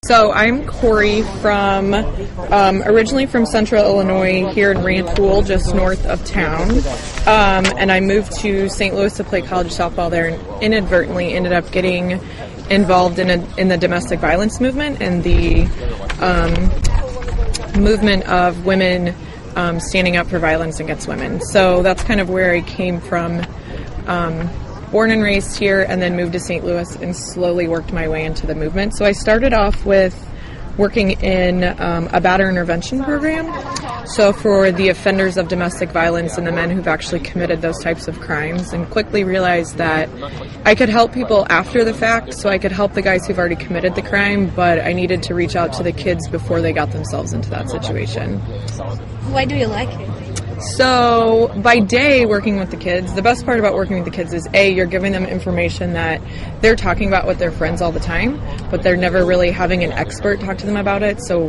So I'm Korey from, originally from Central Illinois, here in Rantoul, just north of town. And I moved to St. Louis to play college softball there, and inadvertently ended up getting involved in the domestic violence movement and the movement of women standing up for violence against women. So that's kind of where I came from. Born and raised here, and then moved to St. Louis and slowly worked my way into the movement. So I started off with working in a batter intervention program. So for the offenders of domestic violence and the men who've actually committed those types of crimes, and quickly realized that I could help people after the fact. So I could help the guys who've already committed the crime, but I needed to reach out to the kids before they got themselves into that situation. Why do you like it? So by day, working with the kids, the best part about working with the kids is A, you're giving them information that they're talking about with their friends all the time, but they're never really having an expert talk to them about it. So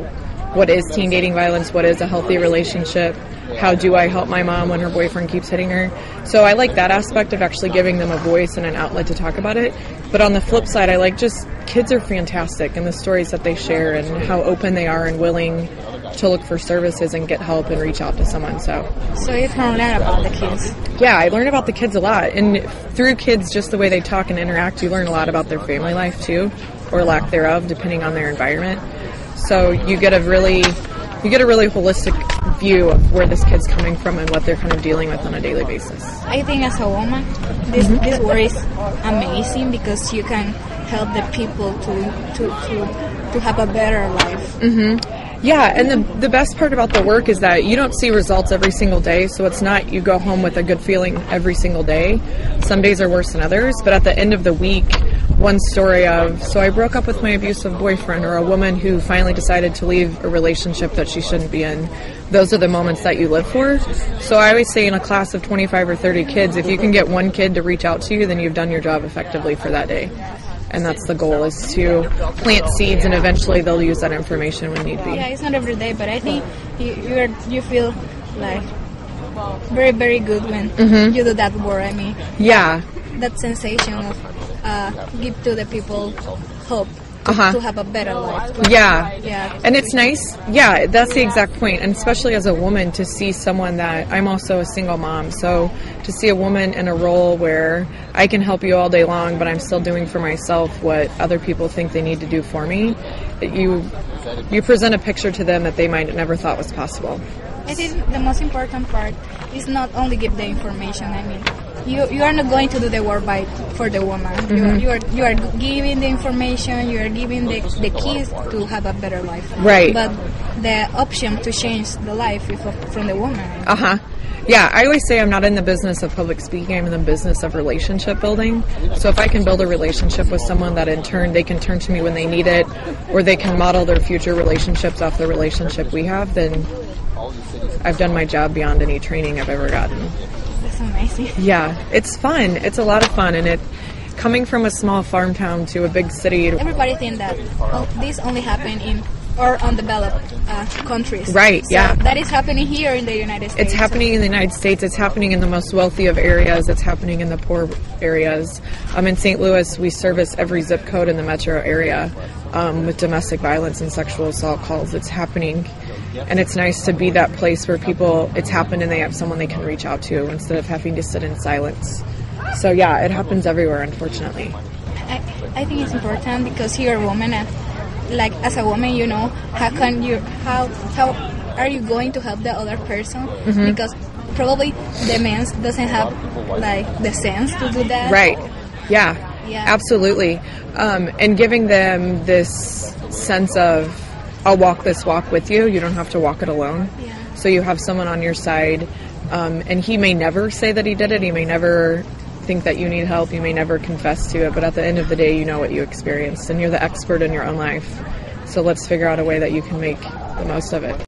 what is teen dating violence? What is a healthy relationship? How do I help my mom when her boyfriend keeps hitting her? So I like that aspect of actually giving them a voice and an outlet to talk about it. But on the flip side, I like just kids are fantastic, and the stories that they share and how open they are and willing to look for services and get help and reach out to someone. So you can learn about the kids. Yeah, I learn about the kids a lot, and through kids, just the way they talk and interact, you learn a lot about their family life too, or lack thereof, depending on their environment. So you get a really holistic view of where this kid's coming from and what they're kind of dealing with on a daily basis. I think as a woman, this work is amazing because you can help the people to have a better life. Mm-hmm. Yeah, and the best part about the work is that you don't see results every single day, so it's not you go home with a good feeling every single day. Some days are worse than others, but at the end of the week, one story of, so I broke up with my abusive boyfriend, or a woman who finally decided to leave a relationship that she shouldn't be in, those are the moments that you live for. So I always say in a class of 25 or 30 kids, if you can get one kid to reach out to you, then you've done your job effectively for that day. And that's the goal, is to plant seeds, and eventually they'll use that information when need be. Yeah, it's not every day, but I think you feel like very, very good when you do that work. I mean, yeah, that sensation of give to the people hope to have a better life. Yeah, and it's nice. Yeah, that's the exact point. And especially as a woman, to see someone that, I'm also a single mom, so to see a woman in a role where I can help you all day long, but I'm still doing for myself what other people think they need to do for me, you present a picture to them that they might have never thought was possible. I think the most important part is not only give the information. I mean, you are not going to do the work for the woman. Mm-hmm. You are giving the information. You are giving the keys to have a better life. Right. But the option to change the life is from the woman. Yeah, I always say I'm not in the business of public speaking. I'm in the business of relationship building. So if I can build a relationship with someone that in turn they can turn to me when they need it, or they can model their future relationships off the relationship we have, then I've done my job beyond any training I've ever gotten. That's amazing. Yeah, it's fun. It's a lot of fun, and coming from a small farm town to a big city. Everybody thinks that this only happens in or undeveloped countries. Right, so yeah. That is happening here in the United States. It's happening in the United States. It's happening in the most wealthy of areas. It's happening in the poor areas. In St. Louis, we service every zip code in the metro area with domestic violence and sexual assault calls. It's happening. And it's nice to be that place where it's happened and they have someone they can reach out to instead of having to sit in silence. So yeah, it happens everywhere, unfortunately. I think it's important because you're a woman, and like as a woman, how are you going to help the other person? Mm-hmm. Because probably the man doesn't have like the sense to do that. Right. Yeah. Absolutely. And giving them this sense of, I'll walk this walk with you. You don't have to walk it alone. Yeah. So you have someone on your side, and he may never say that he did it. He may never think that you need help. You may never confess to it. But at the end of the day, you know what you experienced, and you're the expert in your own life. So let's figure out a way that you can make the most of it.